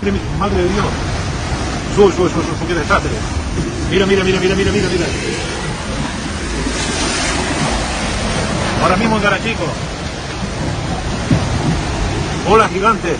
Madre de Dios. Sube, qué desastre. Mira. Ahora mismo en Garachico. Hola, gigante.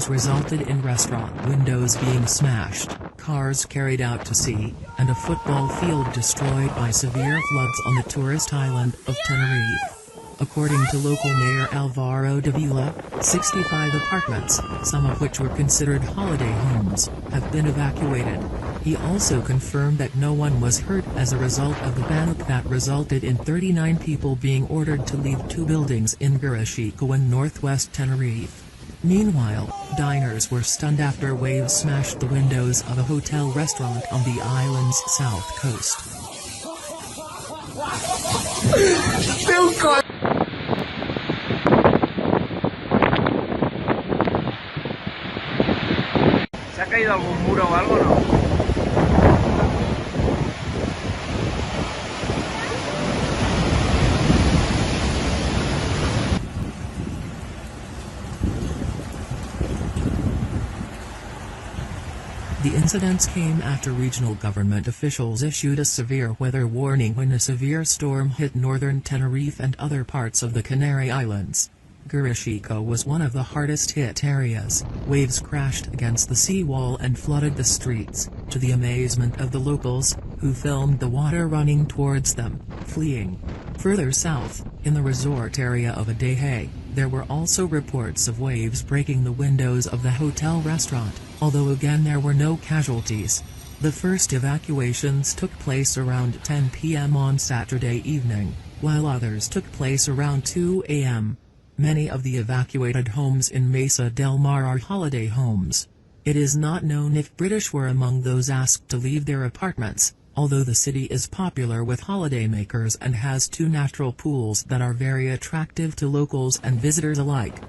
Resulted in restaurant windows being smashed, cars carried out to sea, and a football field destroyed by severe floods on the tourist island of Tenerife. According to local mayor Alvaro Davila, 65 apartments, some of which were considered holiday homes, have been evacuated. He also confirmed that no one was hurt as a result of the panic that resulted in 39 people being ordered to leave two buildings in Garichico in northwest Tenerife. Meanwhile, diners were stunned after waves smashed the windows of a hotel restaurant on the island's south coast. ¿Se ha caído algún muro o algo, no? The incidents came after regional government officials issued a severe weather warning when a severe storm hit northern Tenerife and other parts of the Canary Islands. Garichico was one of the hardest hit areas. Waves crashed against the seawall and flooded the streets, to the amazement of the locals, who filmed the water running towards them, fleeing. Further south, in the resort area of Adeje, there were also reports of waves breaking the windows of the hotel restaurant, although again there were no casualties. The first evacuations took place around 10 p.m. on Saturday evening, while others took place around 2 a.m. Many of the evacuated homes in Mesa del Mar are holiday homes. It is not known if British were among those asked to leave their apartments, although the city is popular with holidaymakers and has two natural pools that are very attractive to locals and visitors alike.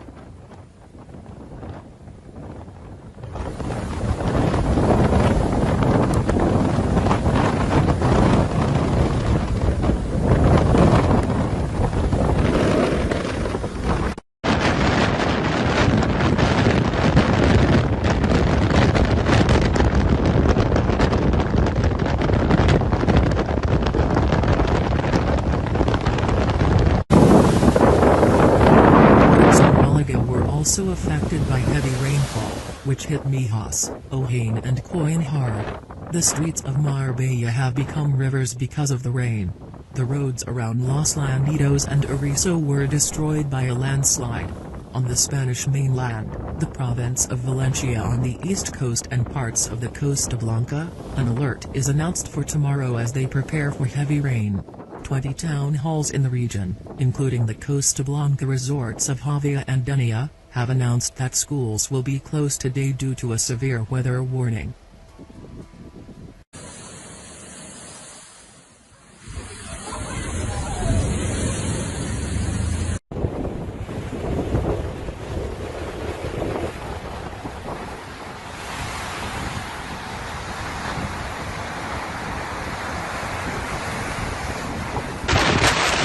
Also affected by heavy rainfall, which hit Mijas, Ojane and Coin hard. The streets of Marbella have become rivers because of the rain. The roads around Los Lanitos and Ariso were destroyed by a landslide. On the Spanish mainland, the province of Valencia on the east coast and parts of the Costa Blanca, an alert is announced for tomorrow as they prepare for heavy rain. 20 town halls in the region, including the Costa Blanca resorts of Javia and Denia, have announced that schools will be closed today due to a severe weather warning.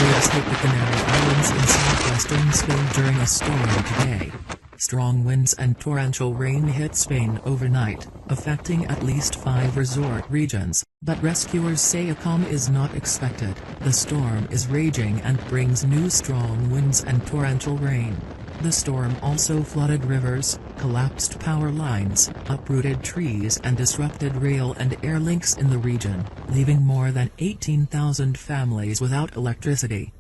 Waves hit the Canary Islands in southwestern Spain during a storm today. Strong winds and torrential rain hit Spain overnight, affecting at least 5 resort regions, but rescuers say a calm is not expected. The storm is raging and brings new strong winds and torrential rain. The storm also flooded rivers, collapsed power lines, uprooted trees and disrupted rail and air links in the region, leaving more than 18,000 families without electricity.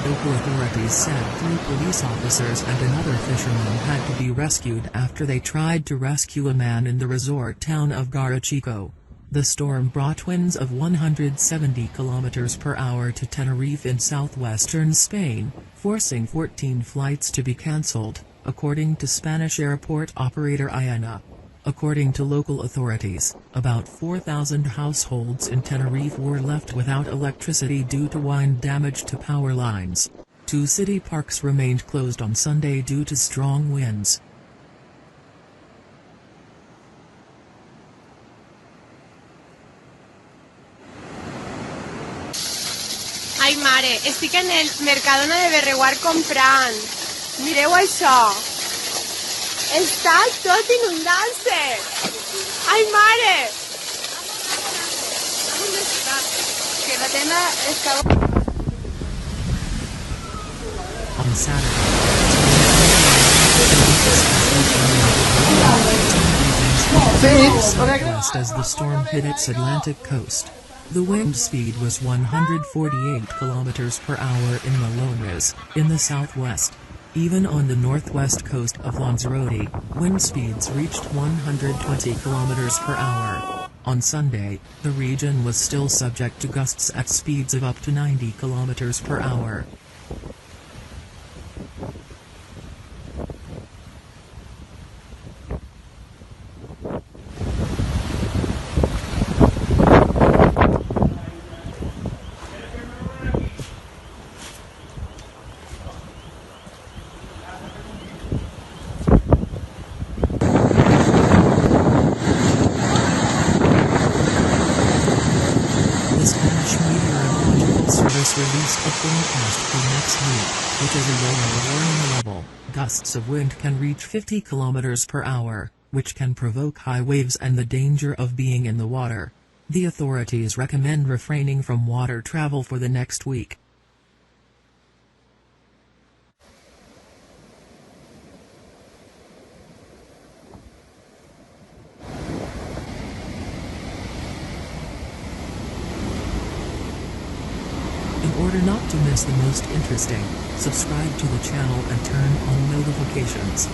Local authorities said 3 police officers and another fisherman had to be rescued after they tried to rescue a man in the resort town of Garichico. The storm brought winds of 170 km per hour to Tenerife in southwestern Spain, forcing 14 flights to be cancelled, according to Spanish airport operator AENA. According to local authorities, about 4,000 households in Tenerife were left without electricity due to wind damage to power lines. 2 city parks remained closed on Sunday due to strong winds. Ai mare, estic en el Mercadona de Berreguar comprant. Mireu això. Està tot inundant-se. Ai mare! Que la tenda està... On Saturday, southwest as the storm hit its Atlantic coast. The wind speed was 148 km per hour in Malones, in the southwest. Even on the northwest coast of Lanzarote, wind speeds reached 120 km per hour. On Sunday, the region was still subject to gusts at speeds of up to 90 km per hour. The Spanish Meteorological Service released a forecast for next week, which is a yellow warning level. Gusts of wind can reach 50 km per hour, which can provoke high waves and the danger of being in the water. The authorities recommend refraining from water travel for the next week. In order not to miss the most interesting, subscribe to the channel and turn on notifications.